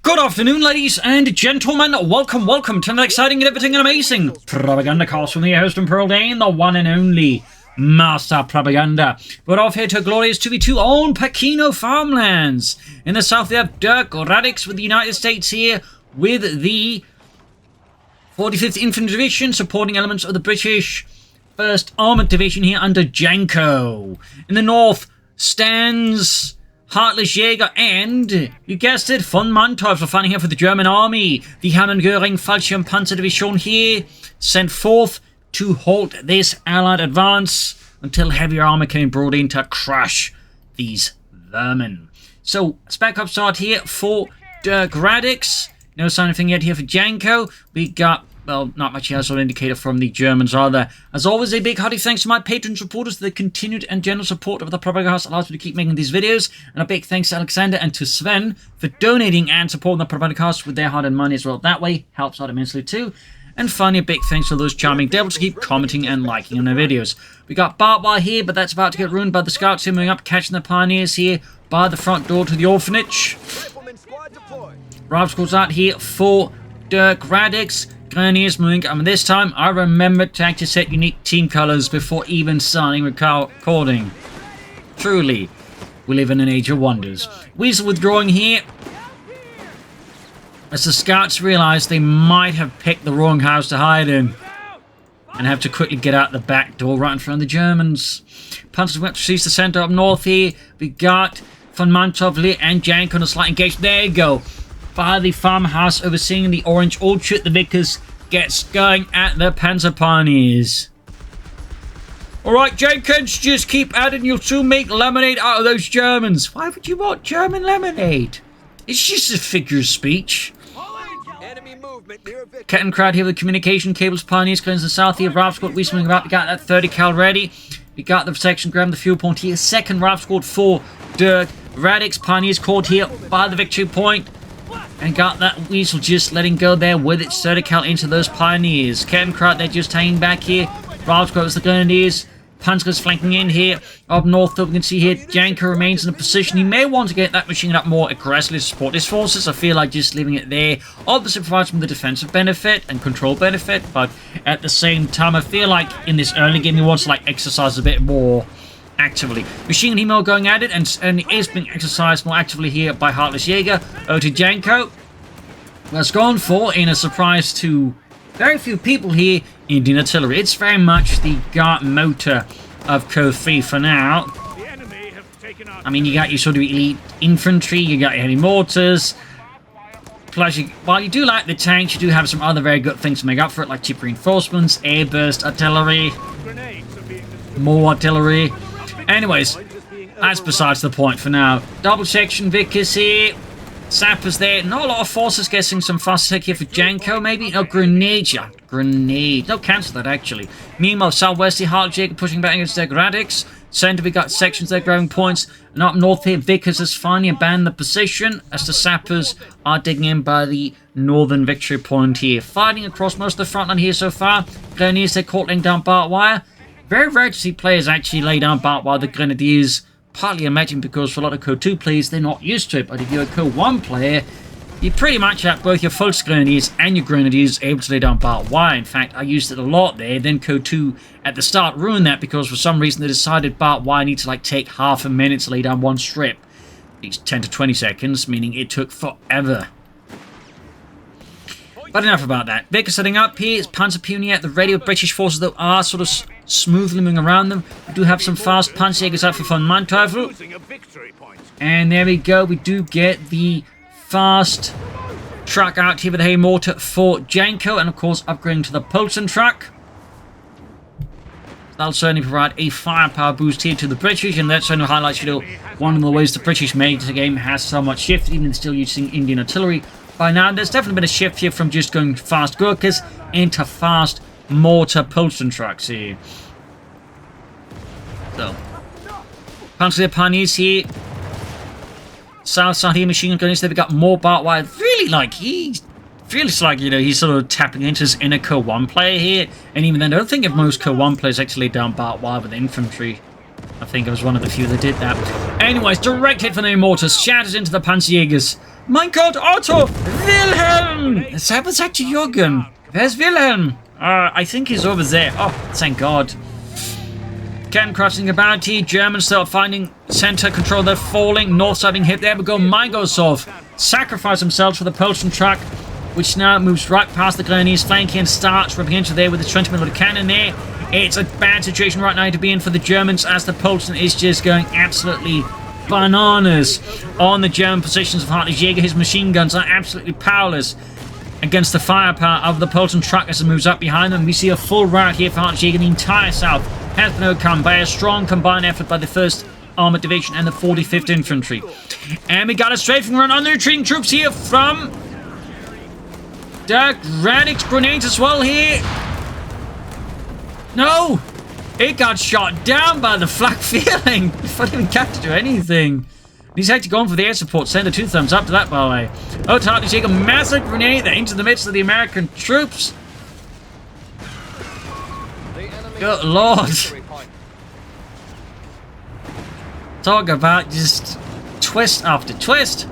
Good afternoon, ladies and gentlemen. Welcome to an exciting and everything amazing Propagandacast from the host and Pearl Dane, the one and only Master Propaganda. We're off here to a glorious 2v2 on Pachino Farmlands. In the south, we have Dirkradix with the United States here with the 45th Infantry Division supporting elements of the British 1st Armoured Division here under Janko. In the north stands HeartlessJ and, you guessed it, VonMant for fighting here for the German army. The Göring Fallschirmpanzer Division here sent forth to halt this allied advance until heavier armor came brought in to crush these vermin. So, spec up start here for Dirkradix. No sign of anything yet here for Janko. We got, well, not much else on indicator from the Germans either. As always, a big hearty thanks to my patron supporters for the continued and general support of the Propagandacast allows me to keep making these videos. And a big thanks to Alexander and to Sven for donating and supporting the Propagandacast with their hard-earned money as well. That way, helps out immensely too. And finally, a big thanks to those charming devils to keep commenting and liking on their videos. We got barbed wire here, but that's about to get ruined by the scouts here moving up, catching the pioneers here by the front door to the orphanage. Rival squads out here for Dirkradix. Grenadiers moving up, and this time I remembered to actually set unique team colors before even starting recording. Truly, we live in an age of wonders. Weasel withdrawing here as the scouts realize they might have picked the wrong house to hide in and have to quickly get out the back door right in front of the Germans. Panzers went to seize the center up north here. We got VonMant and Janko on a slight engagement. There you go. By the farmhouse overseeing the orange orchard, the Vickers gets going at the Panzer Pioneers. Alright, Jenkins, just keep adding, you'll soon make lemonade out of those Germans. Why would you want German lemonade? It's just a figure of speech. Cat and crowd here with the communication cables, Pioneers cleanse the south here. Rival squad, we swing about, we got that 30 cal ready. We got the section, grab the fuel point here. Second rival squad for Dirkradix. Pioneers caught here by the victory point. And got that Weasel just letting go there with its 30 cal into those Pioneers. Cat and crowd, they're just hanging back here. Rival squad, the Grenadiers. Panzers flanking in here. Up north, though, we can see here Janko remains in a position. He may want to get that machine up more aggressively to support his forces. I feel like just leaving it there obviously provides him the defensive benefit and control benefit, but at the same time, I feel like in this early game, he wants to like exercise a bit more actively. Machine gun email going at it, and it is being exercised more actively here by HeartlessJ. Over to Janko. That's gone for, in a surprise to very few people here, Indian artillery. It's very much the guard motor of Coh3 for now. I mean, you got your sort of elite infantry, you got your heavy mortars. Plus, while you do like the tanks, you do have some other very good things to make up for it, like cheap reinforcements, airburst artillery, more artillery. Anyways, that's besides the point for now. Double section Vickers here. Sappers there. Not a lot of forces getting some fast attack here for Janko, maybe. No, grenade. Yeah, grenade. No, cancel that, actually. Meanwhile, southwest here, HeartlessJ pushing back against Dirkradix. Center, we got sections there grabbing points. And up north here, Vickers has finally abandoned the position as the Sappers are digging in by the northern victory point here. Fighting across most of the front line here so far. Grenadiers, they're caught laying down barbed wire. Very rare to see players actually lay down barbed wire. The Grenadiers, partly imagine because for a lot of Coh3 players, they're not used to it. But if you're a Coh1 player, you pretty much have both your full Grenadiers and your Grenadiers able to lay down barbed wire. In fact, I used it a lot there. Then Coh2 at the start ruined that because for some reason they decided barbed wire need to like take half a minute to lay down one strip. It's 10 to 20 seconds, meaning it took forever. But enough about that. Vickers setting up here. It's Panzer Pioneer at the ready of British forces that are sort of smoothly moving around them. We do have some fast Panzerjägers out for VonMant. And there we go. We do get the fast truck out here with the heavy mortar for Janko. And of course, upgrading to the Pulsen truck. That'll certainly provide a firepower boost here to the British. And that certainly highlights, you know, one of the ways the British made the game has somewhat shifted, even still using Indian artillery. By now, there's definitely been a shift here from just going fast Gurkhas into fast mortar Pulsen trucks here. So, Panzer Pioneers here. South side here, machine gun gunners. They've got more barbed wire. Really, like, he feels like, you know, he's sort of tapping into his inner Coh1 player here. And even then, I don't think if most Coh1 players actually lay down barbed wire with infantry. I think I was one of the few that did that. Anyways, direct hit from the mortars. Shatters into the Panzerjägers. Mein Gott, Otto! Wilhelm! That was actually Jürgen. Where's Wilhelm? I think he's over there. Oh, thank God. Cannon crossing about here. Germans still finding center control. They're falling. North side being hit. There we go. Mygosov sacrifice themselves for the Polish truck, which now moves right past the Grenadiers flanking and starts ripping into there with the 20mm cannon there. It's a bad situation right now to be in for the Germans as the Polish is just going absolutely bananas on the German positions of HeartlessJ. His machine guns are absolutely powerless against the firepower of the Polish truck as it moves up behind them. We see a full rout here for HeartlessJ. The entire south has been overcome by a strong combined effort by the 1st Armoured Division and the 45th Infantry. And we got a strafing run on the retreating troops here from Dirkradix. Grenades as well here. No! It got shot down by the flak feeling before it even got to do anything. He's had to go on for the air support. Send a 2 thumbs up to that, by the way. Oh, HeartlessJ take a massive grenade into the midst of the American troops. Good Lord. Talk about just twist after twist.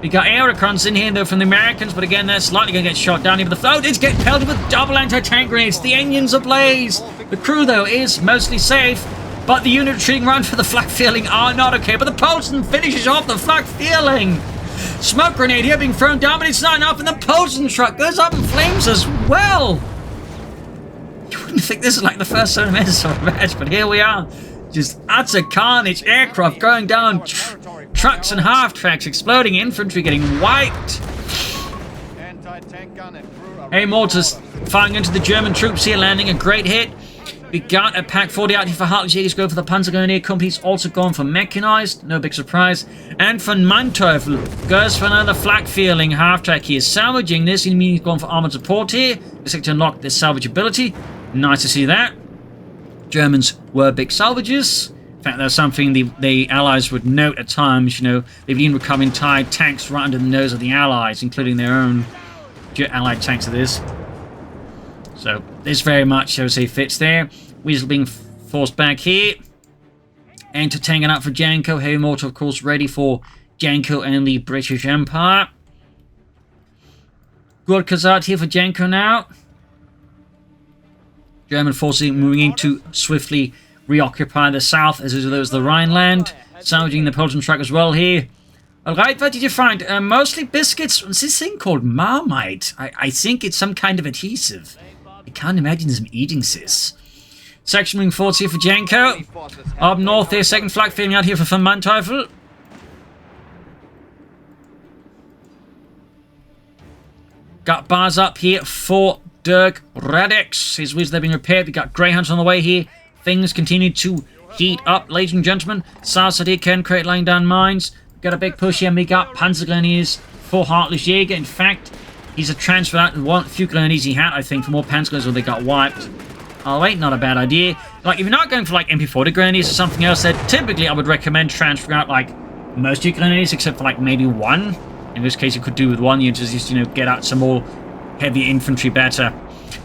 We got air recons in here, though, from the Americans, but again, they're slightly going to get shot down here. But the foe is getting pelted with double anti-tank grenades. The engine's ablaze. The crew, though, is mostly safe, but the unit retreating around for the flak feeling are not okay. But the Posen finishes off the flak feeling. Smoke grenade here being thrown down, but it's not enough, and the Posen truck goes up in flames as well. You wouldn't think this is like the first 7 minutes of a match, but here we are. Just utter carnage. Aircraft going down. Trucks and half-tracks exploding. Infantry getting wiped. Hey, mortars firing into the German troops here, landing a great hit. We got a Pack 40 out here for HeartlessJ. Go for the Panzer Grenadier Company's also gone for mechanized. No big surprise. And VonMant goes for another flak feeling half-track here. Salvaging this. He means he's gone for armored support here. Let's to unlock this salvageability. Nice to see that. Germans were big salvages. In fact, that's something the Allies would note at times. You know, they've been recovering entire tanks right under the nose of the Allies, including their own Allied tanks of this. So this very much, I would say, fits there. Weasel being forced back here. Entertaining up for Janko. Heavy mortar, of course, ready for Janko and the British Empire. Good Kazat here for Janko now. German forces moving in to swiftly reoccupy the south as there was the Rhineland. Salvaging the Polish truck as well here. Alright, what did you find? Mostly biscuits. What's this thing called? Marmite. I think it's some kind of adhesive. I can't imagine them eating this. Section moving forwards here for Janko. Up north there, second flag feeling out here for VonMant. Got bars up here for Dirkradix. His wheels have been repaired. We got Greyhounds on the way here. Things continue to heat up, ladies and gentlemen. South side here, Ken Crate laying down mines. Got a big push here, and we got Panzer Grenadiers for HeartlessJ. In fact, he's a transfer out of one few Grenadiers he had, I think, for more Panzer Grenadiers, or they got wiped. Oh wait, not a bad idea. Like, if you're not going for like MP40 Grenadiers or something else, then typically I would recommend transferring out like most of your Grenadiers, except for like maybe one. In this case, you could do with one. You just, you know, get out some more heavy infantry better.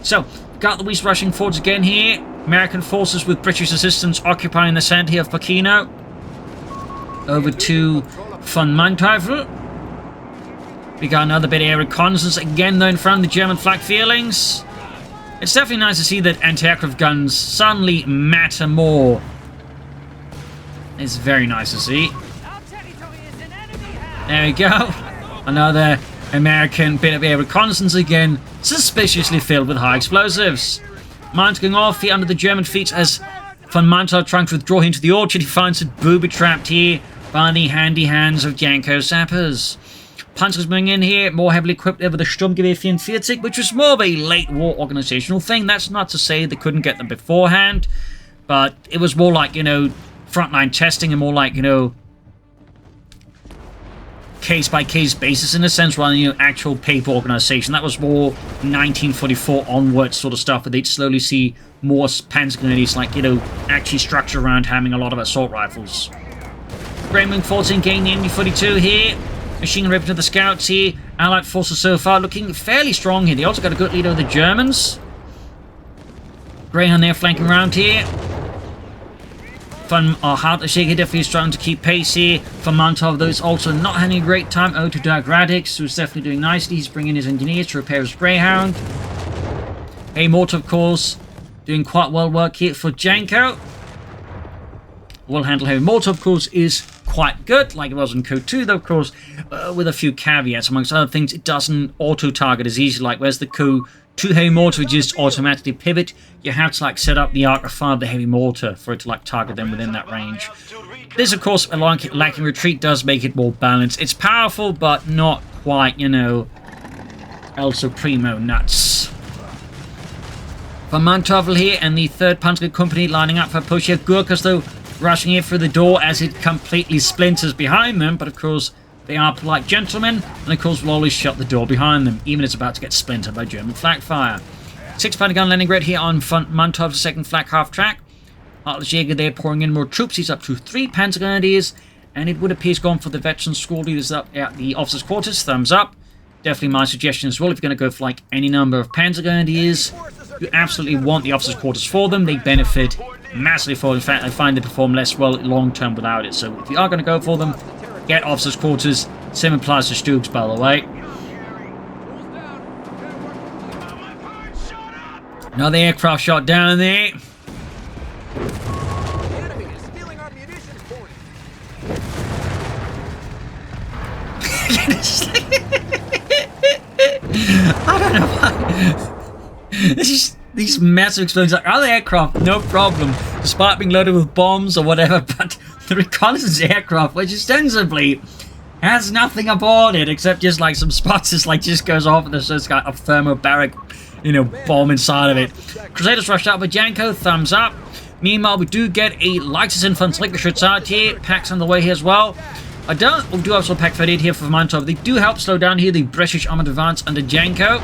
So, got the West rushing forwards again here. American forces with British assistance occupying the center here of Pachino. Over to VonMant. We got another bit of air reconnaissance again, though, in front of the German flak feelings. It's definitely nice to see that anti-aircraft guns suddenly matter more. It's very nice to see. There we go. Another American bit of air reconnaissance again, suspiciously filled with high explosives. Mines going off here under the German fleet as VonMant are trying to withdraw into the orchard. He finds it booby-trapped here by the handy hands of Janko sappers. Panzers moving in here, more heavily equipped there with the Sturmgewehr 44, which was more of a late war organizational thing. That's not to say they couldn't get them beforehand, but it was more like, you know, frontline testing and more like, you know, case-by-case basis in a sense, rather than, you know, actual paper organization. That was more 1944 onwards sort of stuff, where they'd slowly see more Panzer Grenadiers, like, you know, actually structured around having a lot of assault rifles. Raymond 14 gaining the MD-42 here. Machine ripping to the scouts here. Allied forces so far looking fairly strong here. They also got a good lead over the Germans. Greyhound there flanking around here. HeartlessJ definitely struggling to keep pace here. VonMant, though, is also not having a great time. To Dirkradix, who's definitely doing nicely. He's bringing his engineers to repair his Greyhound. Mortar, of course, doing quite well work here for Janko. Will handle heavy mortar, of course, is quite good, like it was in Coh3, though, of course, with a few caveats. Amongst other things, it doesn't auto-target as easy, like whereas the Coh2 heavy mortar would just automatically pivot. You have to, like, set up the arc of fire of the heavy mortar for it to, like, target them within that range. This, of course, lacking retreat does make it more balanced. It's powerful, but not quite, you know, El Supremo nuts. VonMant here, and the 3rd Panzer Company lining up for a push here. Gurkhas, though, rushing in through the door as it completely splinters behind them, but of course they are polite gentlemen, and of course will always shut the door behind them, even if it's about to get splintered by German flak fire. 6 Panzer gun Leningrad here on VonMant's 2nd flak half track. HeartlessJ there pouring in more troops. He's up to 3 Panzer Grenadiers, and it would appear he's gone for the veteran squad leaders up at the officers' quarters. Thumbs up. Definitely my suggestion as well. If you're going to go for like any number of Panzer Grenadiers, you absolutely want the officers' quarters for them. They benefit massively for it. In fact, I find they perform less well long-term without it. So if you are going to go for them, get officers' quarters. Same applies to Stooks, by the way. Another aircraft shot down there. I don't know why. These massive explosions, like other aircraft, no problem, despite being loaded with bombs or whatever, but the reconnaissance aircraft, which ostensibly has nothing aboard it except just like some spots, just like just goes off and there's just got a thermobaric, you know, bomb inside of it. Crusaders rushed out with Janko, thumbs up. Meanwhile, we do get a lightest infantry shoots out here. Packs on the way here as well. We do have some Pack 38 here for VonMant. They do help slow down here the British armored advance under Janko.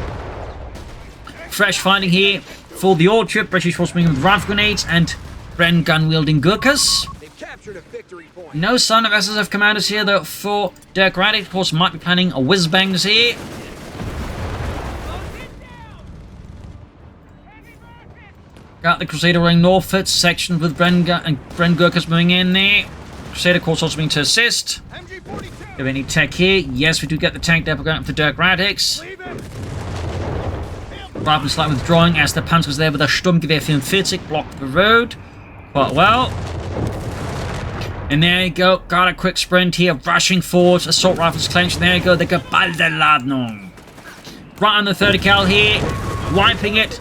Fresh fighting here for the Orchard. British force bringing with rifle grenades and Bren gun-wielding Gurkhas. No sign of SSF commanders here, though, for Dirkradix. Of course, might be planning a whiz-bangs here. Got the Crusader running northwards, section with Bren Gurkhas moving in there. Crusader, of course, also being to assist. Do we have any tech here? Yes, we do get the tank depot going up for Dirkradix. Rifle slightly withdrawing as the Panzers there with a Sturmgewehr 44 blocked the road. Quite well. And there you go. Got a quick sprint here. Rushing forward. Assault rifles clenched. There you go. The geballte Ladung. Right on the 30 cal here. Wiping it.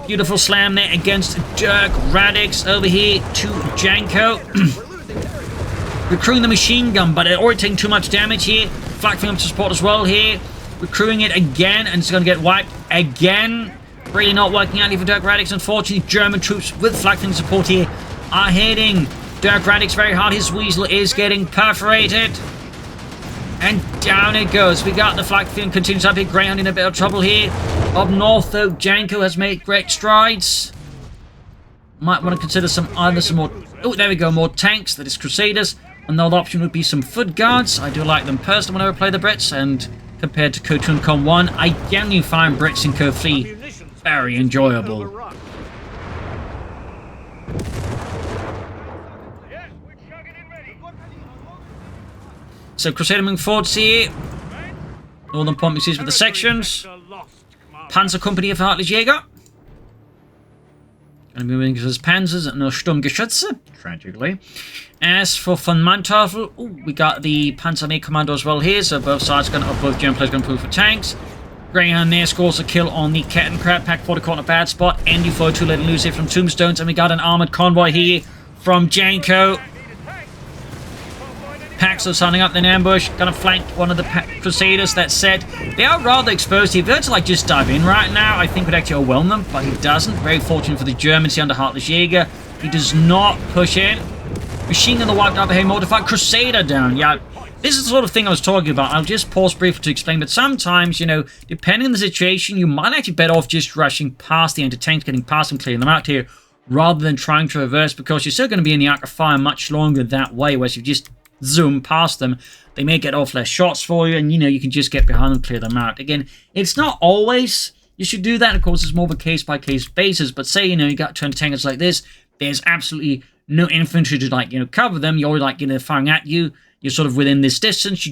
Beautiful slam there against Dirkradix. Over here to Janko. Recruiting the machine gun, but it's already taking too much damage here. Flak up to support as well here. Recruiting it again, and it's going to get wiped again. Really not working out here for Dirkradix. Unfortunately, German troops with flak support here are hitting Dirkradix very hard. His weasel is getting perforated. And down it goes. We got the flak field continues up here. Greyhound in a bit of trouble here. Up north, though, Janko has made great strides. Might want to consider some more... Oh, there we go. More tanks. That is Crusaders. Another option would be some foot guards. I do like them personally whenever I play the Brits. And compared to Coh2 and Coh1, I genuinely find Brits in Coh3 very enjoyable. So Crusader moving forwards here. Northern point mixes with the sections. Panzer Company of HeartlessJ. And moving to his Panzers and no Sturmgeschütze, tragically. As for VonMant, we got the Panzer Commando as well here, so both sides going to, both German players going to prove for tanks. Greyhound there scores a kill on the Kettenkrab. Pack 40 caught in a bad spot. ND42 letting loose here from Tombstones, and we got an armored convoy here from Janko. Packs are signing up in ambush, gonna flank one of the Crusaders. That said, they are rather exposed here. If they were to like just dive in right now, I think would actually overwhelm them, but he doesn't. Very fortunate for the Germans here under HeartlessJ. He does not push in. Machine gun the wiped up, hey, mortified Crusader down. Yeah, this is the sort of thing I was talking about. I'll just pause briefly to explain, but sometimes, you know, depending on the situation, you might actually better off just rushing past the anti-tanks, getting past them, clearing them out here, rather than trying to reverse, because you're still going to be in the arc of fire much longer that way, whereas you just zoom past them, they may get off less shots for you, and you know, you can just get behind them, clear them out. Again, it's not always you should do that. Of course, it's more of a case-by-case basis, but say, you know, you got 20 tankers like this, there's absolutely no infantry to, like, cover them. You're, like, firing at you. You're sort of within this distance.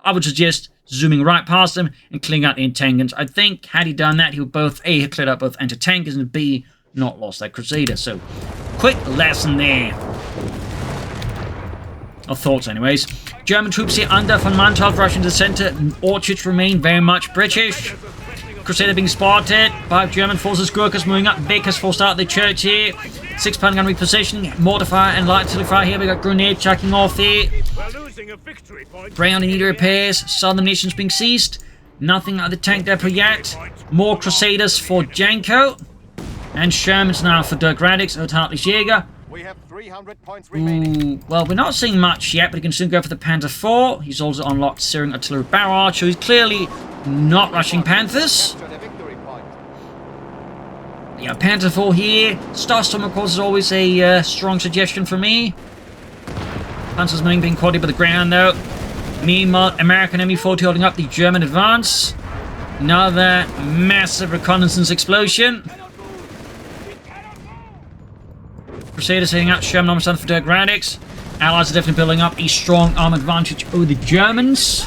I would suggest zooming right past them and clearing out the entanglements. I think, had he done that, he would both, A, have cleared out both anti-tankers, and B, not lost that Crusader. So, quick lesson there. Or thoughts, anyways. German troops here under VonMant rushing to the center. Orchards remain very much British. Crusader being spotted by German forces. Gurkhas moving up. Vic has forced out the church here. 6-pound gun repositioning. Mortar fire and light artillery fire here. We got grenade chucking off here. Brown in need repairs. Southern nations being seized. Nothing at the tank depot yet. More Crusaders for Janko. And Sherman's now for Dirkradix. HeartlessJ. We have 300 points remaining. Well, we're not seeing much yet, but he can soon go for the Panther IV. He's also unlocked Syrian artillery barrage, so he's clearly not rushing Panthers. Yeah, Panther IV here. Starstorm, of course, is always a strong suggestion for me. Panzer's being quadried by the ground, though. Meanwhile, American ME-40 holding up the German advance. Another massive reconnaissance explosion. Crusaders heading out. Sherman almost done for Dirkradix. Allies are definitely building up a strong arm advantage over the Germans.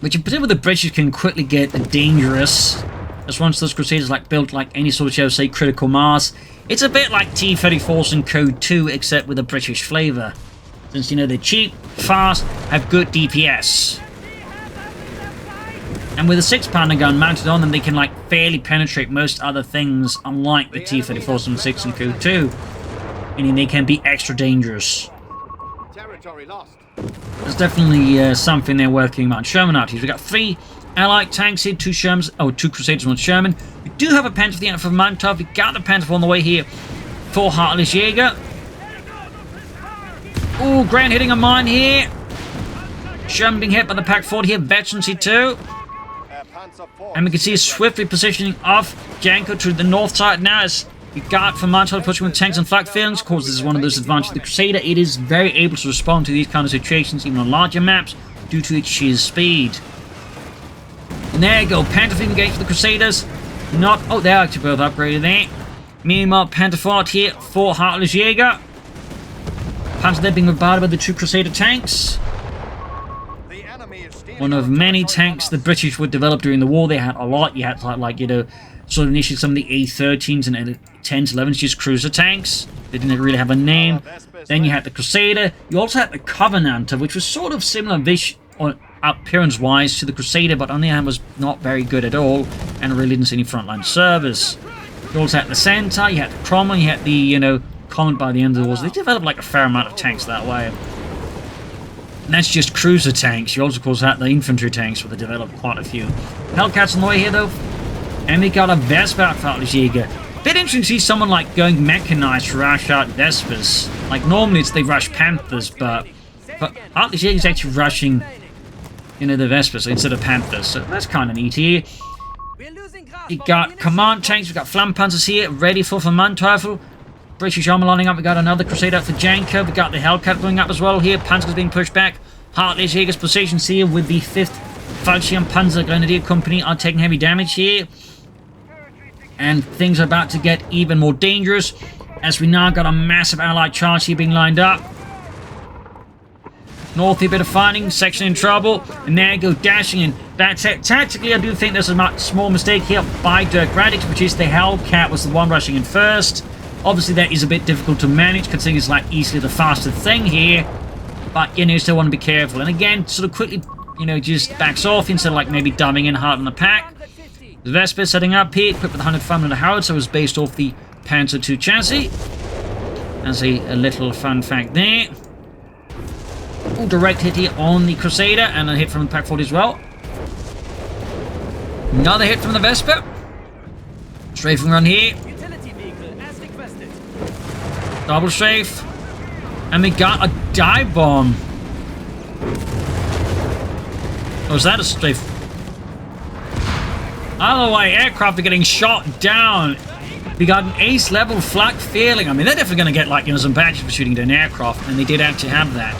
Which in particular the British can quickly get dangerous. As once those Crusaders built like any sort of, shall we say, critical mass. It's a bit like T-34s and Coh3 except with a British flavour. Since, they're cheap, fast, have good DPS. And with a 6-pounder gun mounted on them, they can fairly penetrate most other things, unlike the T-34s and 6 and Coh3. Meaning they can be extra dangerous. Territory lost. There's definitely something they're working on. Sherman out here. We've got 3 Allied tanks here, 2 Shermans, 2 Crusaders, 1 Sherman. We do have a Panther for the end for VonMant. We got the Panther on the way here for HeartlessJ. Ooh, Grant hitting a mine here. Sherman being hit by the Pack 40 here. Veterans here too. And we can see a swiftly positioning of Janko to the north side now as we got VonMant pushing with tanks and flak fields. Of course, this is one of those advantages of the Crusader. It is very able to respond to these kind of situations, even on larger maps, due to its sheer speed. And there you go. Panther fleet engaged for the Crusaders. Oh, they're actually both upgraded there. Meanwhile, Panther fought here for HeartlessJ. Panther there being bombarded by the 2 Crusader tanks. One of many tanks the British would develop during the war. They had a lot. You had sort of initially some of the A-13s and A-10s, 11s, just cruiser tanks. They didn't really have a name. Then you had the Crusader. You also had the Covenanter, which was sort of similar appearance-wise to the Crusader, but on the other hand was not very good at all, and really didn't see any frontline service. You also had the Centaur, you had the Cromwell, you had the, Comet by the end of the war. So they developed a fair amount of tanks that way. And that's just cruiser tanks. You also, of course, had the infantry tanks, where they developed quite a few. Hellcats on the way here, though. And we got a Vespa out for HeartlessJ. Bit interesting to see someone going mechanized to rush out Vespas. Normally they rush Panthers, but HeartlessJ is actually rushing, the Vespas instead of Panthers. So that's kind of neat here. We got command tanks, we got Flampanzers here, ready for VonMant. British armor lining up. We got another Crusader out for Janko. We got the Hellcat going up as well here. Panzer's being pushed back. HeartlessJ's positions here with the 5th Fallschirm Panzer Grenadier Company are taking heavy damage here. And things are about to get even more dangerous as we now got a massive Allied charge here being lined up. North here, bit of fighting, section in trouble, and there you go, dashing in. That's it. Tactically, I do think there's a small mistake here by Dirkradix, which is the Hellcat was the one rushing in first. Obviously, that is a bit difficult to manage, considering it's easily the fastest thing here. But, you still want to be careful. And again, sort of quickly, just backs off instead of, maybe dumbing in hard on the pack. The Vespa setting up here, equipped with 100 5mm howitzer, was based off the Panzer II chassis. As a little fun fact there. Ooh, direct hit here on the Crusader, and a hit from the Pack 40 as well. Another hit from the Vespa. Strafing run here. Double strafe. And we got a dive bomb. Or was that a strafe? Otherwise, aircraft are getting shot down. We got an ace level flak failing. I mean, they're definitely going to get some badges for shooting down aircraft, and they did actually have that.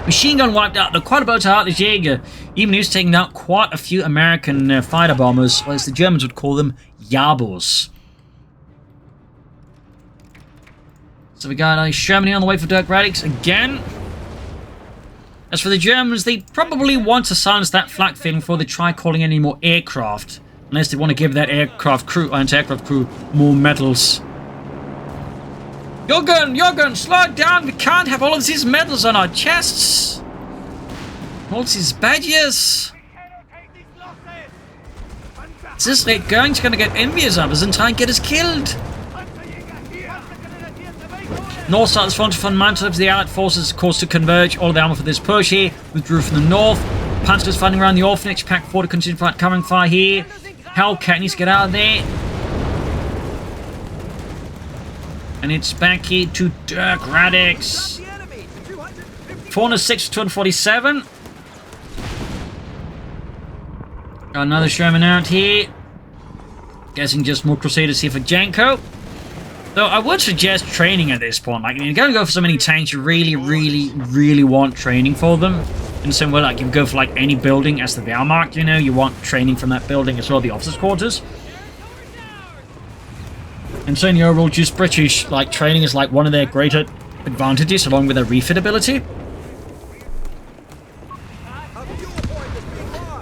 Machine gun wiped out, though, quite a bit to HeartlessJ. Even he was taking out quite a few American fighter bombers, or as the Germans would call them, Yabos. So we got a Sherman on the way for Dirkradix again. As for the Germans, they probably want to silence that flak feeling before they try calling any more aircraft. Unless they want to give that aircraft crew, anti-aircraft crew, more medals. Your gun, slow it down. We can't have all of these medals on our chests. All these badges. Is this rate going? He's going to get envious of us and try and get us killed. North side of the front of VonMant of the Allied forces, of course, to converge. All of the armor for this push here withdrew from the north. Panzers fighting around the orphanage. Pack 4 to continue covering fire here. Hellcat needs to get out of there. And it's back here to Dirkradix. 406 to 247. Got another Sherman out here. Guessing just more Crusaders here for Janko. Though I would suggest training at this point. Like, you're going to go for so many tanks, you really want training for them. In the same way, like, you go for, like, any building as the Wehrmacht, you know, you want training from that building as well, the officers' quarters. And so in the overall, just British, like, training is, like, one of their greater advantages, along with their refit ability.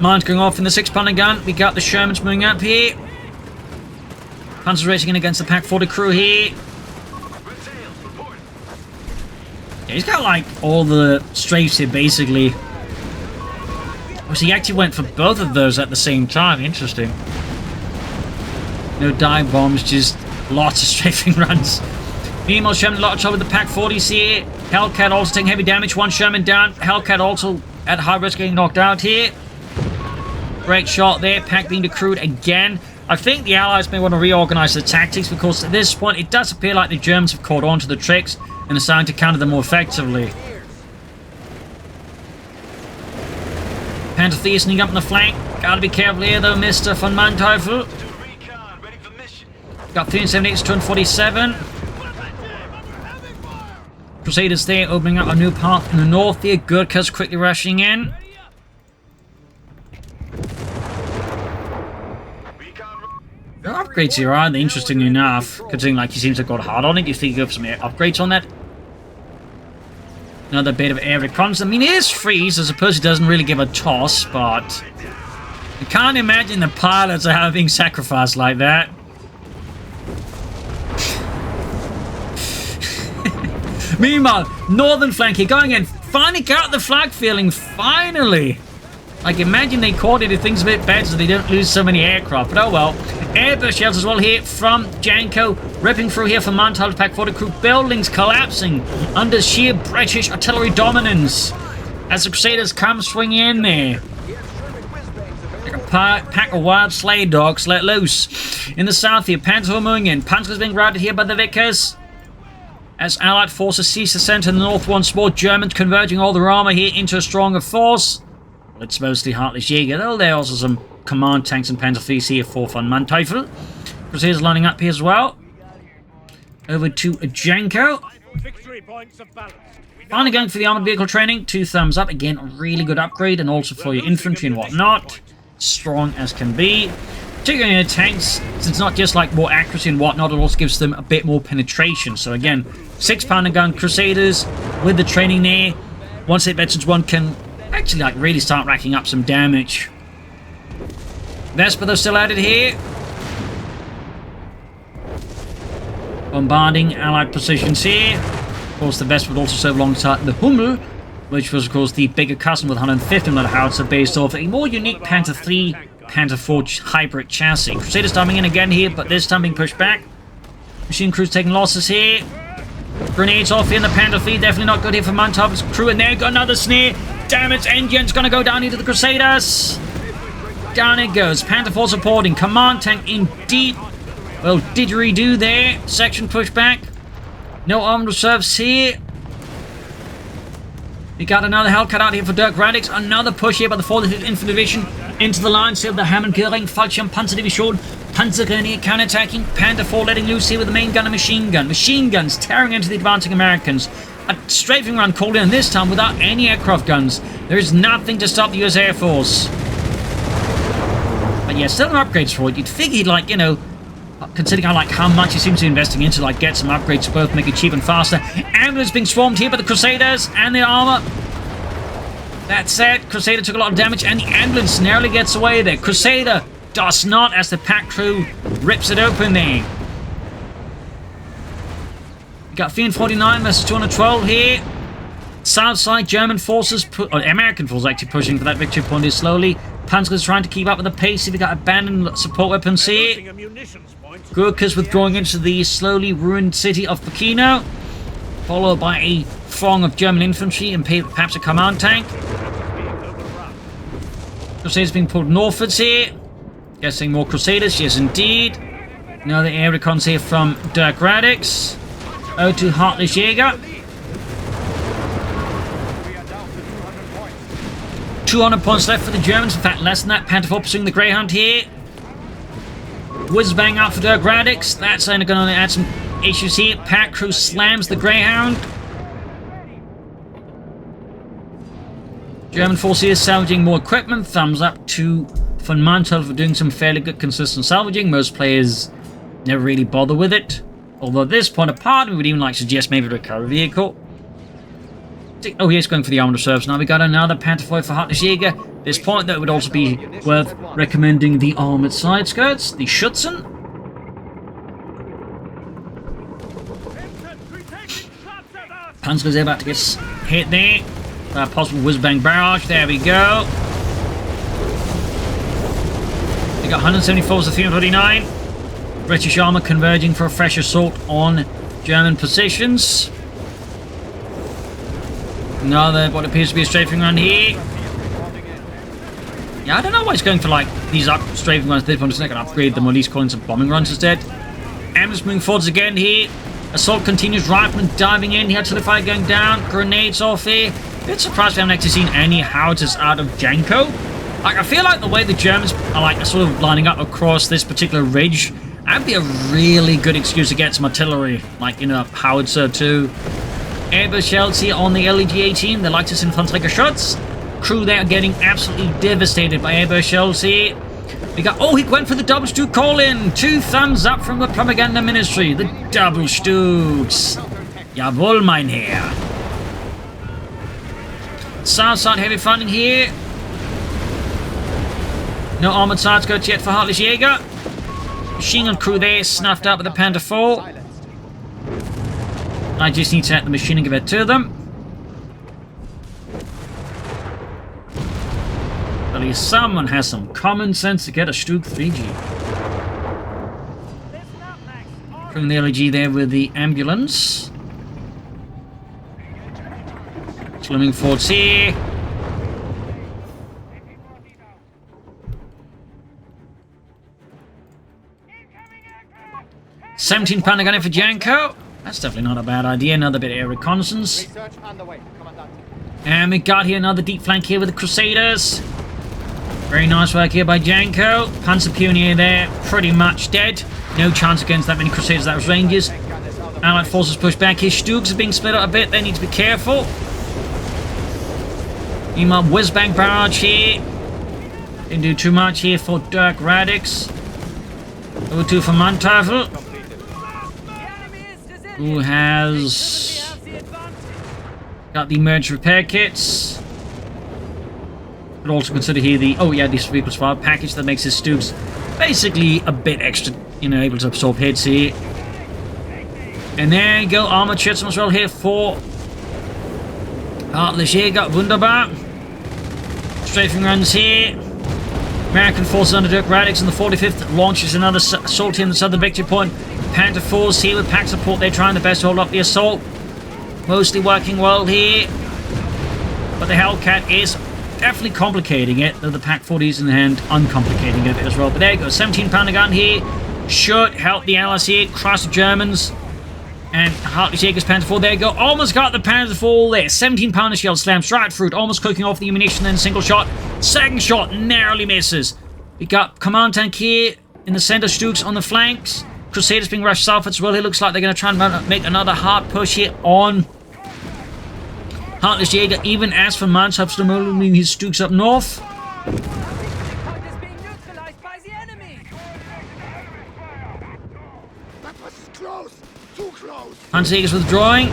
Mine's going off in the 6-pounder gun. We got the Shermans moving up here. Panzers racing in against the Pack 40 crew here. Yeah, he's got, like, all the strafes here, basically. Oh, so he actually went for both of those at the same time. Interesting. No dive bombs, just lots of strafing runs. Meanwhile, Sherman, a lot of trouble with the Pack 40s here. Hellcat also taking heavy damage. One Sherman down. Hellcat also at high risk getting knocked out here. Great shot there. Pack being decrewed again. I think the Allies may want to reorganize the tactics because at this point it does appear like the Germans have caught on to the tricks and are starting to counter them more effectively. Panther III sneaking up on the flank. Gotta be careful here though, Mr. VonMant Teufel. Got 378 to 247. Crusaders there opening up a new path in the north here. Gurkhas quickly rushing in. The upgrades here aren't interesting enough, considering like he seems to have got hard on it. You think you go for some upgrades on that? Another bit of air reconnaissance. I mean, it is freeze, I suppose it doesn't really give a toss, but you can't imagine the pilots are having sacrificed like that. Meanwhile, northern flank here going in. Finally got the flag feeling, finally. Like, imagine they coordinated things a bit better so they don't lose so many aircraft. But oh well. Airburst shells as well here from Janko. Ripping through here for Mantel Pack 40 crew. Buildings collapsing under sheer British artillery dominance. As the Crusaders come swinging in there. Like a pack of wild sleigh dogs let loose. In the south here, Panzer moving in. Panzers being routed here by the Vickers. As Allied forces cease to center in the north once more. Germans converging all their armor here into a stronger force. Well, it's mostly HeartlessJ, though there are also some command tanks and Panther IIIs here for VonMant Teufel. Crusaders lining up here as well. Over to Janko. Finally going for the armored vehicle training. 2 thumbs up. Again, a really good upgrade. And also for your infantry and whatnot. Strong as can be. Particularly in the tanks, since it's not just like more accuracy and whatnot, it also gives them a bit more penetration. So again, 6-pounder gun Crusaders with the training there. Once the veterans one can actually like really start racking up some damage. Vespa though still at it here. Bombarding Allied positions here. Of course the Vespa would also serve alongside the Hummel, which was of course the bigger custom with 150mm howitzer based off a more unique Panther III, Panther IV hybrid chassis. Crusaders storming in again here, but this time being pushed back. Machine crews taking losses here. Grenades off here in the Panther III, definitely not good here for Manteufel's crew, and there got another snare. Damn it, engine's gonna go down into the Crusaders. Down it goes. Panther IV supporting. Command tank in deep. Well, didgeridoo there. Section push back. No armed reserves here. We got another Hellcat out here for Dirkradix. Another push here by the 4th Infantry Division into the lines here of the Hammond Göring Fallschirm Panzer Division. Panzergrenadier counterattacking. Panther IV letting loose here with the main gun and machine gun. Machine guns tearing into the advancing Americans. A strafing run called in this time without any aircraft guns. There is nothing to stop the US Air Force. But yeah, still no upgrades for it. You'd figure he'd, like, you know, considering how much he seems to be investing into get some upgrades to both make it cheap and faster. Ambulance being swarmed here by the Crusaders and their armor. That said, Crusader took a lot of damage and the ambulance narrowly gets away there. Crusader does not, as the pack crew rips it open there. We got Fiend 49 versus 212 here. South side German forces, or American forces actually pushing for that victory point here slowly. Panzer's trying to keep up with the pace. We got abandoned support weapons here. Gurkhas withdrawing into the slowly ruined city of Pachino, followed by a throng of German infantry and perhaps a command tank. Crusaders being pulled northwards here. Guessing more Crusaders, yes indeed. Another air recons here from Dirkradix. O2 HeartlessJ. 200 points left for the Germans. In fact, less than that. Panther 4 pursuing the Greyhound here. Whiz-bang out for Dirkradix. That's only going to add some issues here. Pack crew slams the Greyhound. German forces salvaging more equipment. Thumbs up to VonMant for doing some fairly good consistent salvaging. Most players never really bother with it. Although at this point, a part of me would even suggest maybe a recovery vehicle. Oh, he's going for the armored reserves now. We got another Panther 4 for HeartlessJ. At this point, that would also be worth recommending the armored side skirts, the Schutzen. Panzer's about to get hit there. Possible whiz-bang barrage. There we go. We got 174s to 339. British armor converging for a fresh assault on German positions. Another what appears to be a strafing run here. Yeah, I don't know why he's going for these strafing runs. This one is not going to upgrade them, or at least calling some bombing runs instead. Ambulance moving forwards again here. Assault continues. Rifleman diving in. He artillery fire going down. Grenades off here. Bit surprised we haven't actually seen any howitzers out of Janko. I feel like the way the Germans are sort of lining up across this particular ridge, that'd be a really good excuse to get some artillery, howitzer too. Airbus shells here on the LEG-18, the Leichtes Infanteriegeschütz. Crew there getting absolutely devastated by Airbus shells here. We got, he went for the double Stuke call-in. 2 thumbs up from the Propaganda Ministry. The double Stukes. Jawohl, mein Herr. South side heavy fighting here. No armored side skirts yet for HeartlessJ. Machine gun crew there, snuffed out with the Panther 4. I just need to set the machine and give it to them. At least someone has some common sense to get a Stuke 3G. Bring the LEG there with the ambulance. Swimming forwards here. £17 gun for Janko. That's definitely not a bad idea. Another bit of air reconnaissance. And we got here another deep flank here with the Crusaders. Very nice work here by Janko. Panzer Pioneer there, pretty much dead. No chance against that many Crusaders. That was Rangers. Allied forces push back here. Stukes are being split up a bit. They need to be careful. Meanwhile, whiz-bang barrage here. Didn't do too much here for Dirkradix. Over to VonMant, who has got the merged repair kits. But also consider here the these vehicles fire package that makes his Stukes basically a bit extra, able to absorb hits here. And there you go, armored Schützen as well here for HeartlessJ. Got wunderbar. Strafing runs here. American forces under Dirkradix and the 45th launches another assault here in the southern victory point. Panther 4s here with pack support. They're trying their best to hold up the assault. Mostly working well here. But the Hellcat is definitely complicating it, though the pack 40s in hand uncomplicating it a bit as well. But there you go, 17-pounder gun here. Should help the Allies here, crush the Germans. And HeartlessJ's Panther 4, there you go. Almost got the Panther 4 there. 17-pounder shell slams right through it, almost cooking off the ammunition, then single shot. Second shot narrowly misses. We got command tank here in the center, Stukes on the flanks. Crusaders being rushed southwards as well. It looks like they're going to try and make another hard push here on HeartlessJ, even as VonMant helps to moving his Stukes up north. Panzerjägers withdrawing.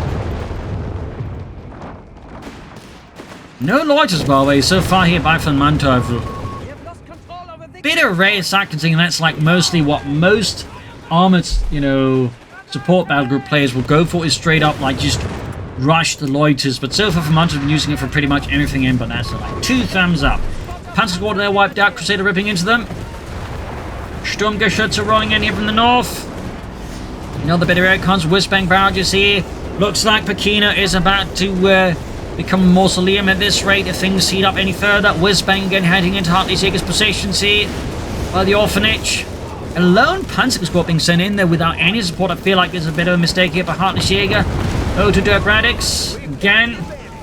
No loiters, by the way, so far here by VonMant. Bit of rare sack, considering that's like mostly what most armored, you know, support battle group players will go for, is straight up like just rush the loiters. But so far VonMant has been using it for pretty much everything in, but that's like 2 thumbs up. Panzer Squad there wiped out, Crusader ripping into them. Sturmgeschütze rolling in here from the north. Another bit of air cons, whiz-bang barrages here. Looks like Pachino is about to become a mausoleum at this rate if things heat up any further. Whiz-bang again heading into HeartlessJ's positions here by the orphanage. A lone Panzer Squad being sent in there without any support. I feel like there's a bit of a mistake here for HeartlessJ. Oh, to Dirkradix. Again.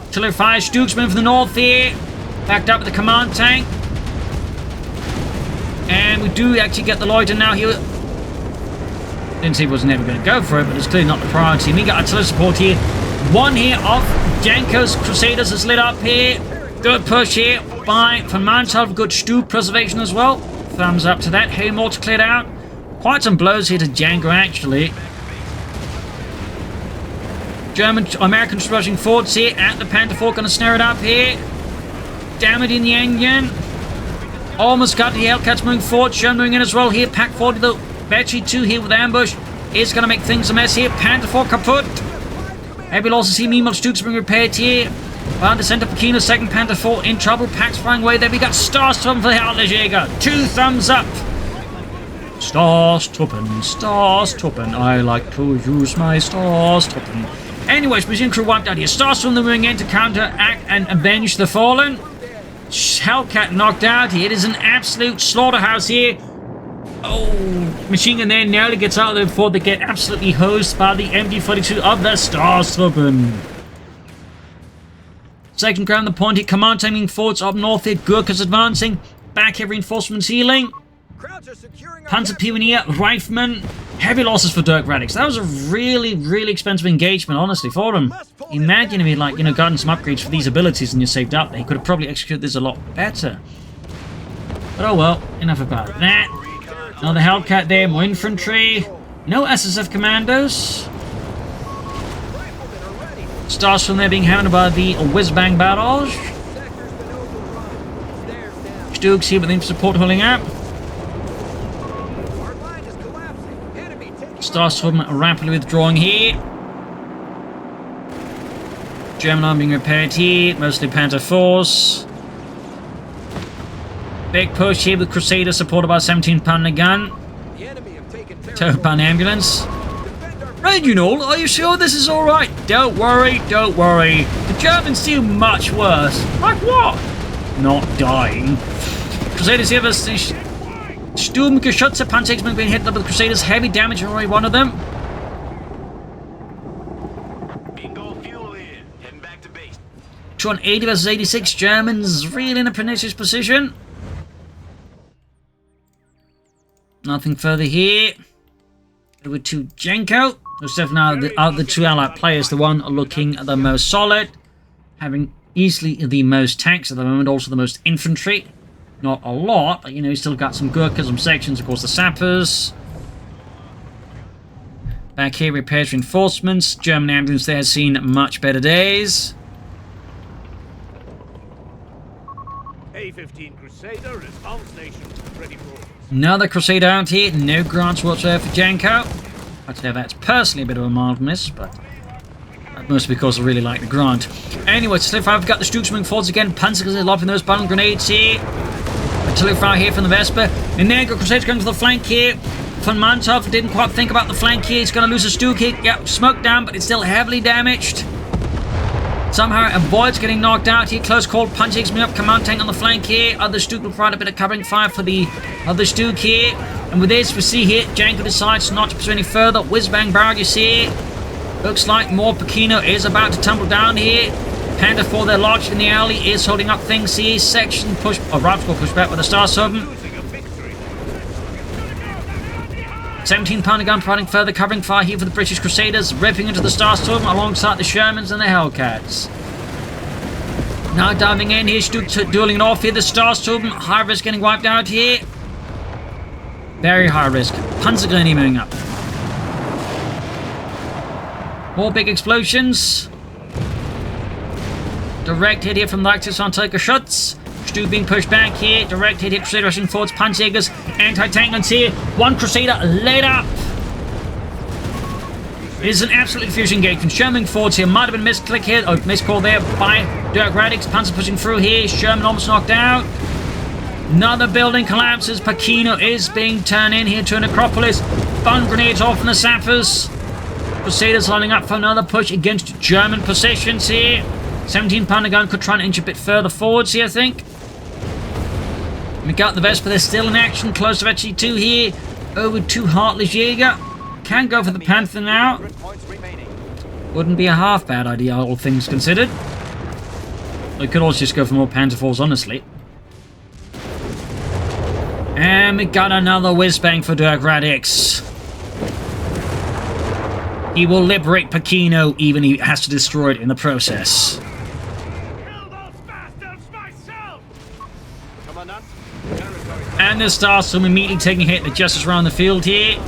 Artillery fire. Stukes moving from the north here. Backed up with the command tank. And we do actually get the loiter now here. Didn't see if it was never going to go for it, but it's clearly not the priority. We got artillery support here. One here of Janko's Crusaders is lit up here. Good push here by VonMant. Good Stuk preservation as well. Thumbs up to that. Hay mortar cleared out. Quite some blows here to Janko, actually. Americans rushing forwards here at the Panther 4. Going to snare it up here. Damaging the engine. Almost got the Hellcats moving forward. Sherman moving in as well here. Pack 40 though. Battery 2 here with ambush is going to make things a mess here. Panther 4 kaput. Heavy losses here. Meanwhile, Stukes being repaired here. Behind the center, Pachino, second Panther 4 in trouble. Packs flying away there. We got Starstruppen for the HeartlessJ. 2 thumbs up. Starstruppen, Starstruppen. I like to use my Starstruppen. Anyways, Brazilian crew wiped out here. Starstruppen moving in to counteract and avenge the fallen. Hellcat knocked out here. It is an absolute slaughterhouse here. Oh, machine gun there nearly gets out of there before they get absolutely hosed by the MD-42 of the Starstruppen. Second ground the point here. Command timing forwards up north here. Gurkhas advancing. Back here, reinforcements healing. Panzer Pioneer, Rifleman. Heavy losses for Dirkradix. That was a really, really expensive engagement, honestly, for them. Imagine if he, like, you know, gotten some upgrades for these abilities and you saved up. They could have probably executed this a lot better. But oh well, enough about that. Another Hellcat there, more infantry. No SSF commandos. Stars from there being hounded by the whiz-bang barrage. Stukes here with infantry support holding up. Starstorm rapidly withdrawing here. German army being repaired here, mostly Panther Force. Big push here with Crusader supported by a 17-pounder gun. Towed by an ambulance. Reginald, are you sure this is alright? Don't worry, don't worry. The Germans do much worse. Like what? Not dying. Crusaders here versus Sturmgeschütze. Panzerjäger being hit up with Crusaders. Heavy damage on one of them. Bingo fuel in. Heading back to base. 280 versus 86. Germans really in a pernicious position. Nothing further here. Over to Janko. Who's definitely out of the 2 allied players, the one looking the most solid. Having easily the most tanks at the moment, also the most infantry. Not a lot, but you know, he's still got some Gurkhas, some sections, of course, the sappers. Back here, repairs, reinforcements. German ambulance there has seen much better days. A-15 Crusader is on station, ready for orders. Another Crusader out here. No grants whatsoever for Janko. I'd say that's personally a bit of a mild miss, but mostly because I really like the grant. Anyway, Artillery fire, we've got the Stukes moving forwards again. Panzers are lobbing those bottle grenades here. Artillery fire here from the Vesper. And there, Crusaders going for the flank here. VonMant didn't quite think about the flank here. He's going to lose a Stuk here. Yep, smoke down, but it's still heavily damaged. Somehow avoids getting knocked out here. Close call. Panzerjäger me up. Command tank on the flank here. Other Stuk will provide a bit of covering fire for the other Stuk here. And with this, we see here, Janko decides not to pursue any further. Whiz-bang barrages here. Looks like more Pachino is about to tumble down here. Panther 4 there lodged in the alley is holding up things here. Section push, or rifle push back with a Starstruppen. 17-pounder gun providing further covering fire here for the British Crusaders. Ripping into the Starstruppen alongside the Shermans and the Hellcats. Now diving in here, dueling it off here. The Starstruppen, high risk getting wiped out here. Very high risk. Panzergrenadier moving up. More big explosions. Direct hit here from the Axis on Dirkradix. Stu being pushed back here. Direct hit Crusader rushing forwards. Panzerjägers, anti-tank guns here. One Crusader laid up. It is an absolutely fierce engagement. Sherman forwards here. Might have been misclick here. Oh, miscall there by Dirkradix. Panzer pushing through here. Sherman almost knocked out. Another building collapses. Pachino is being turned in here to a necropolis. Bun grenades off from the sappers. Crusaders lining up for another push against German positions here. 17-pounder gun could try and inch a bit further forwards here, I think. We got the Vesper. They're still in action. Close to actually 2 here. Over to HeartlessJ. Can go for the Panther now. Wouldn't be a half bad idea, all things considered. They could also just go for more Panther Force, honestly. And we got another whiz-bang for Dirkradix. He will liberate Pachino, even if he has to destroy it in the process. And the Starstorm immediately taking a hit. They're just around the field here.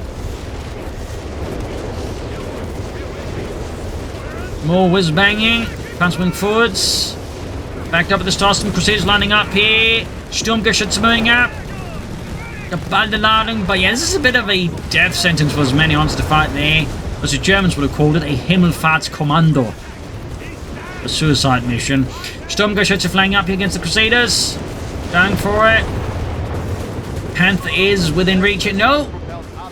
More whiz-banging. Transferring forwards. Backed up with the Starstorm. Crusaders lining up here. Sturmgeschütze moving up. The Baldeladung. But yeah, this is a bit of a death sentence for as many wanted to fight there. As the Germans would have called it, a Himmelfahrtskommando. A suicide mission. Sturmgeschütze flying up here against the Crusaders. Going for it. Panther is within reach. No.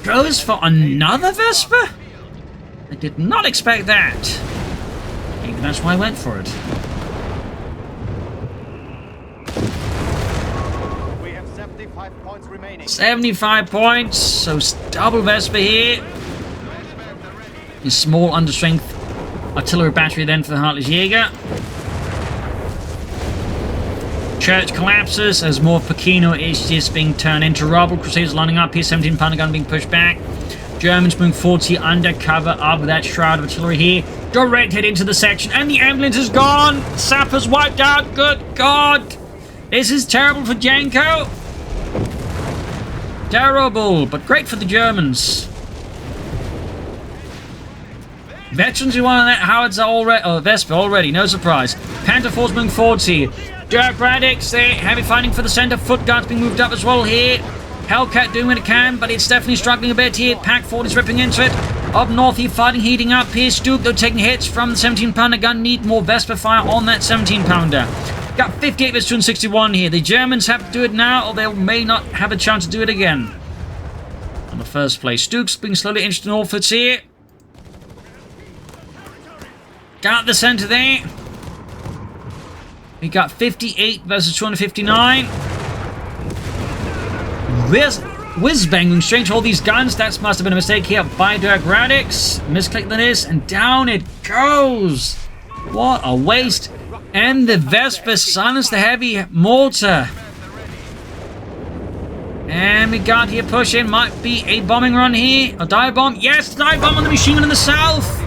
Goes for another Vesper? I did not expect that. Maybe that's why I went for it. We have 75 points remaining. 75 points. So double Vesper here. A small understrength artillery battery then for the HeartlessJ. Church collapses as more Pachino is just being turned into rubble. Crusaders lining up here. 17-pounder gun being pushed back. Germans moving forwards here under cover of that shroud of artillery here. Direct hit into the section, and the ambulance is gone. Sappers wiped out. Good God. This is terrible for Janko. Terrible, but great for the Germans. Veterans who won that howitzer already, or Vesper already, no surprise. Panther Force moving forwards here. Dirkradix there, heavy fighting for the center. Foot guards being moved up as well here. Hellcat doing what it can, but it's definitely struggling a bit here. Pack 4 is ripping into it. Up north here, fighting, heating up here. Stoop, though, taking hits from the 17-pounder gun. Need more Vesper fire on that 17-pounder. Got 58 versus 261 here. The Germans have to do it now, or they may not have a chance to do it again. On the first place, Stuke's being slowly inched northwards here. Got the center there. We got 58 versus 259. Whiz-banging straight to all these guns. That must have been a mistake here by Dirkradix. Misclick the this, and down it goes. What a waste. And the Vesper silenced the heavy mortar. And we got here pushing. Might be a bombing run here. A dive bomb. Yes, dive bomb on the machine gun in the south.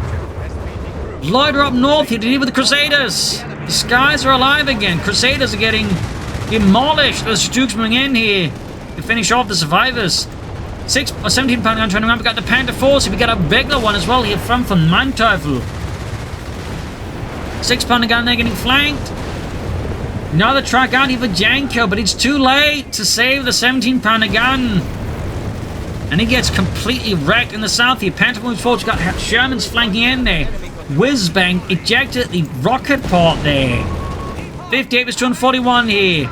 Loiter up north here to deal with the Crusaders. The skies are alive again. Crusaders are getting demolished. There's Dukes moving in here to finish off the survivors. 17-pounder gun turning around. We got the Panther Force. We got a bigger one as well here from VonMant. 6-pounder gun there getting flanked. Another truck out here for Janko, but it's too late to save the 17-pounder gun. And he gets completely wrecked in the south here. Panther moves forward. We've got Shermans flanking in there. Whiz-bang ejected the rocket pod there. 58 was 241 here.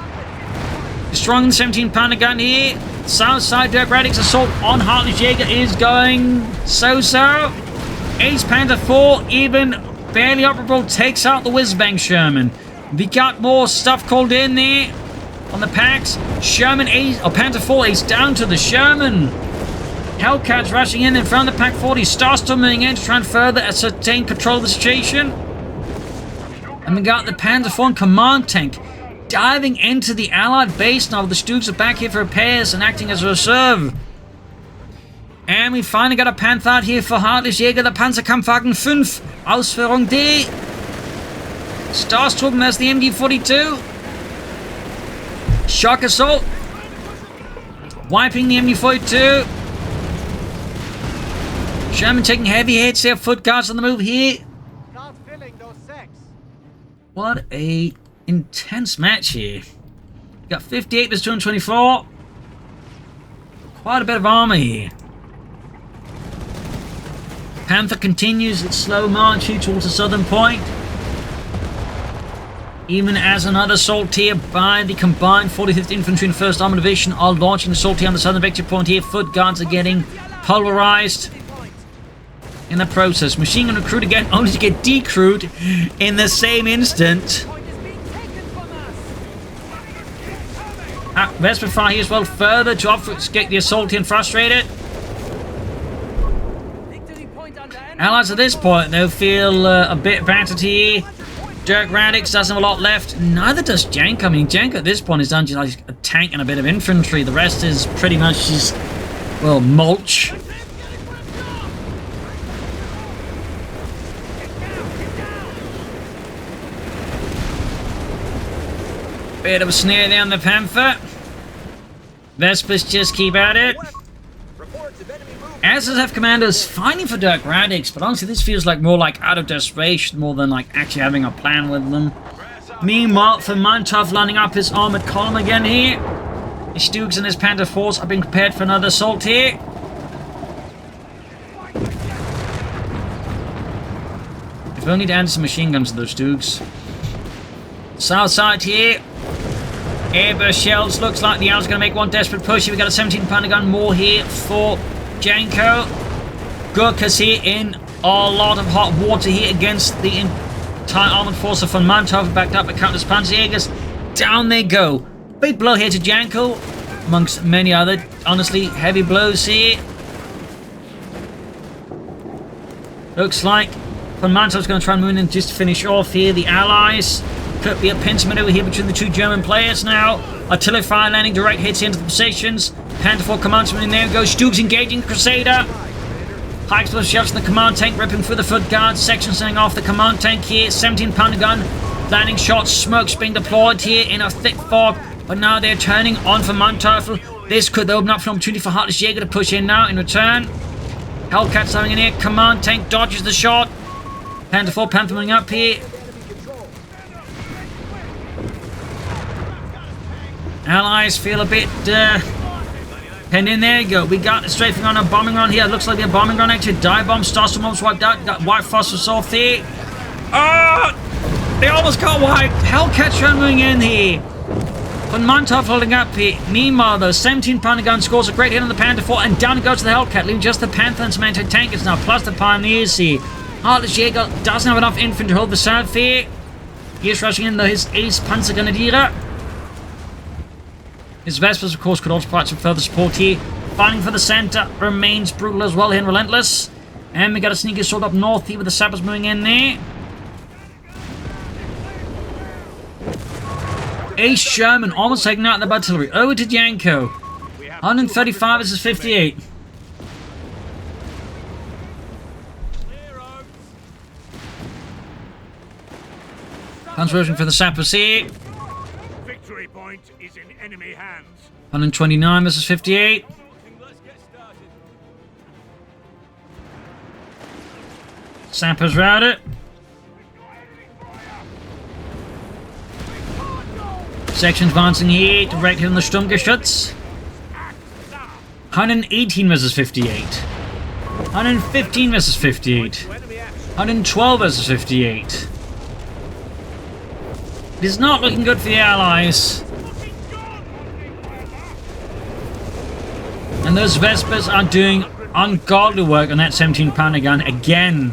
Destroying the 17-pounder gun here. South side Dirkradix assault on HeartlessJ is going so-so. Ace Panther 4, even barely operable, takes out the whiz-bang Sherman. We got more stuff called in there on the packs. Sherman Ace, or Panther 4 Ace down to the Sherman. Hellcats rushing in front of the Pack 40. Starstorm moving in to try and further ascertain control of the situation. And we got the Panther 4 command tank diving into the Allied base now. The Stooks are back here for repairs and acting as a reserve. And we finally got a Panther out here for HeartlessJ, the Panzerkampfwagen 5. Ausführung D. Starstorm, there's the MG42. Shock assault. Wiping the MG42. Sherman taking heavy hits here. Foot guards on the move here. Not filling those sacks. What a intense match here. Got 58 versus 224. Quite a bit of armor here. Panther continues its slow march here towards the southern point. Even as another sortie by the combined 45th Infantry and 1st Armored Division are launching the sortie on the southern victory point here. Foot guards are getting pulverized in the process. Machine gun recruit again, only to get decrewed in the same instant. Vesper fire here as well, further to get the assault and frustrated. Allies at this point, though, feel a bit battered here. Dirkradix doesn't have a lot left. Neither does Janko. I mean, Janko at this point is down to like a tank and a bit of infantry. The rest is pretty much just, well, mulch. Bit of a snare there on the Panther. Vespers just keep at it. SSF commanders fighting for Dirkradix, but honestly this feels like more like out of desperation more than like actually having a plan with them. Meanwhile, VonMant lining up his armored column again here. His Stooks and his Panther force are being prepared for another assault here. If only to add some machine guns to those Stooks. South side here. Airburst shells. Looks like the Owls are going to make one desperate push. We've got a 17 pounder gun more here for Janko. Gurkhas here in a lot of hot water here against the entire armored force of VonMant, backed up by countless Panzerjägers. Down they go. Big blow here to Janko, amongst many other, honestly, heavy blows here. Looks like VonMant is going to try and move in just to finish off here the Allies. Could be a pincer maneuver here between the two German players now. Artillery fire landing direct hits into the positions. Panther 4 commandsman in there goes. Stooks engaging Crusader. High explosive shells from the command tank ripping through the foot guards. Section sending off the command tank here. 17 pounder gun. Landing shots. Smokes being deployed here in a thick fog. But now they're turning on for VonMant. This could open up an opportunity for HeartlessJ to push in now in return. Hellcats coming in here. Command tank dodges the shot. Panther 4 Panther moving up here. Allies feel a bit penned in. There you go. We got a strafing on a bombing run here. Looks like a bombing run actually. Dive bomb, Starstorm bombs wiped out. Got white phosphorus off there. Oh! They almost got wiped. Hellcat moving in here. VonMant holding up here. Meanwhile, though, 17 pounder gun scores a great hit on the Panther 4 and down it goes to the Hellcat, leaving just the Panther and some anti-tankers now, plus the Pioneers here. HeartlessJ doesn't have enough infantry to hold the south here. He's rushing in, though, his Ace Panzergrenadiere. His Vespers, of course, could also provide some further support here. Fighting for the center remains brutal as well here and relentless. And we got a sneaky assault up north here with the sappers moving in there. Ace Sherman almost taking out the artillery. Over to Janko. 135 versus 58. Guns rushing for the sappers here. Victory point is in enemy hands. 129 versus 58. Sappers rout it. Sections advancing here, directly on the Sturmgeschütz. 118 versus 58. 115 versus 58. 112 versus 58. It is not looking good for the Allies. And those Vespers are doing ungodly work on that 17 pounder gun again.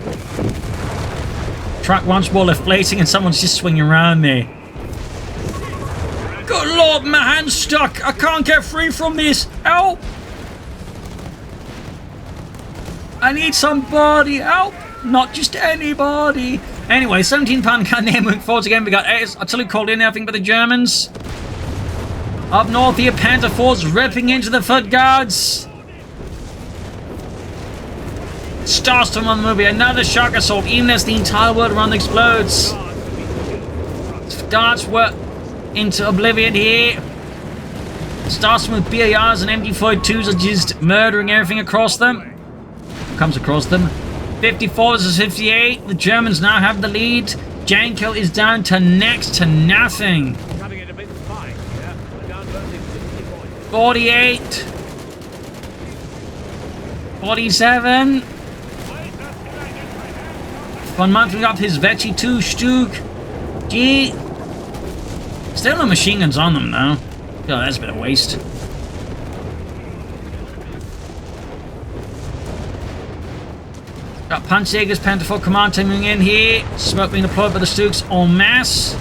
Truck once more left placing and someone's just swinging around there. Good lord, my hand's stuck. I can't get free from this. Help! I need somebody. Help! Not just anybody. Anyway, 17 pounder gun there moving forwards again. We got artillery called in, I think, by the Germans. Up north here, Panther 4's ripping into the foot guards. Starstorm on the move. Another shock assault, even as the entire world around explodes. Guards were into oblivion here. Starstorm with BARs and MG42s are just murdering everything across them. comes across them. 54 versus 58. The Germans now have the lead. Janko is down to next to nothing. Cutting it a bit fine, yeah. We're down versus 60 points. 48. 47. VonMant moving up his Vechi 2 Stug. G. Still no machine guns on them though. Oh, that's a bit of waste. Got Panzerjägers, Panther 4 command team moving in here. Smoke being deployed by the Stugs en masse.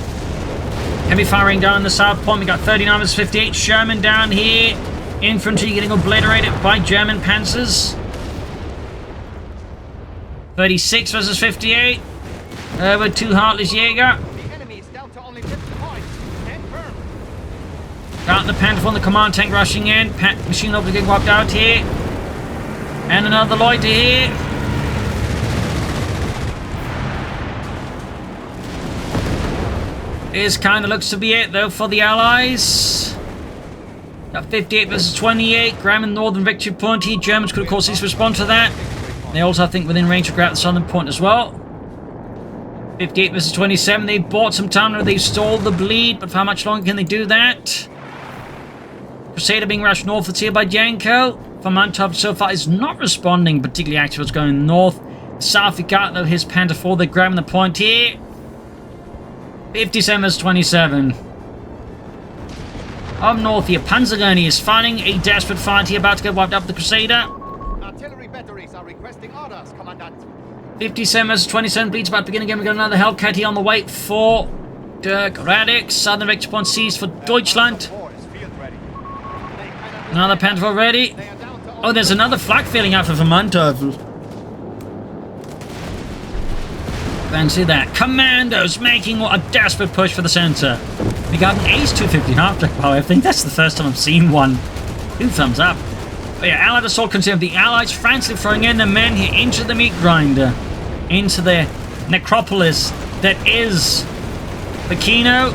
Heavy firing down the south point. We got 39 versus 58. Sherman down here. Infantry getting obliterated by German panzers. 36 versus 58. With 2 HeartlessJäger. The enemy is down to only 50 points. Stand firm. Got the Panther 4 and the command tank rushing in. Machine gun getting wiped out here. And another loiter here. This kind of looks to be it, though, for the Allies. Got 58 versus 28. Grabbing Northern Victory Point here. Germans could, of course, respond to that. They also, I think, within range to grab the Southern Point as well. 58 versus 27. They bought some time. They stalled the bleed, but for how much longer can they do that? Crusader being rushed northwards here by Janko. VonMant so far is not responding particularly active what's going north. South, we got, though, his Panther 4. They're grabbing the point here. 57 versus 27. Up north here, Panzergurney is fighting a desperate fight here, about to get wiped up with the Crusader. Artillery batteries are requesting orders, Commandant. 57 versus 27, bleeds about to begin again. We got another Hellcat here on the way for Dirkradix. Southern Victory Point seized for Deutschland. Another Panther ready. Oh, there's another flak filling out for VonMant. Fancy that. Commandos making a desperate push for the center. We got an Ace 250 half-track power. I think that's the first time I've seen one. 2 thumbs up. But yeah, Allied assault continued. The Allies frantically throwing in the men here into the meat grinder. Into the necropolis that is Pachino.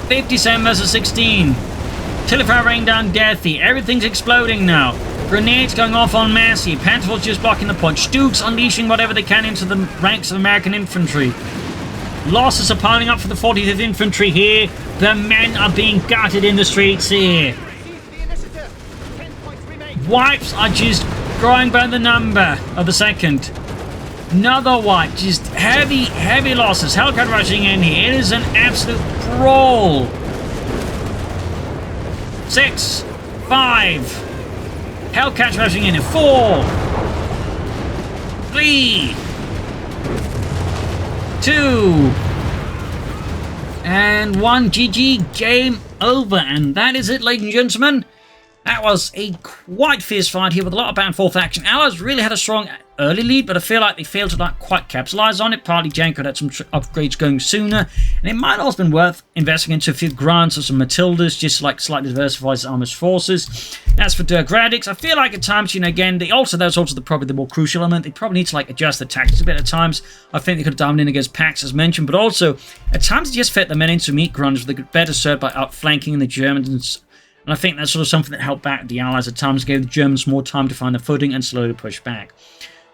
57 versus 16. Artillery raining down death here. Everything's exploding now. Grenades going off en masse here. Panther just blocking the point. Stugs unleashing whatever they can into the ranks of American infantry. Losses are piling up for the 45th Infantry here. The men are being gutted in the streets here. Wipes are just growing by the number of the second. Another wipe. Just heavy losses. Hellcat rushing in here. It is an absolute brawl. 6, 5. Hellcat rushing in at 4, 3, 2, and 1. GG, game over. And that is it, ladies and gentlemen. That was a quite fierce fight here with a lot of back and forth action. Allies really had a strong early lead, but I feel like they failed to not quite capitalize on it. Partly Janko had some upgrades going sooner, and it might also have been worth investing into a few grants or some Matildas, just like slightly diversify his armor's forces. As for Dirkradix, I feel like at times, again, that's also probably the more crucial element. They probably need to adjust the tactics a bit at times. I think they could have dialed in against Pax as mentioned, but also at times they just fit the men into meat grinders. They could better serve by outflanking the Germans. And I think that's sort of something that helped back the Allies at times, gave the Germans more time to find their footing and slowly push back.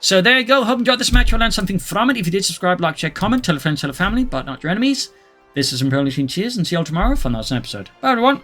So there you go. Hope you enjoyed this match. You'll learn something from it. If you did, subscribe, like, share, comment, tell a friend, tell a family, but not your enemies. This is Imperial Machine. Cheers, and see you all tomorrow for another episode. Bye, everyone.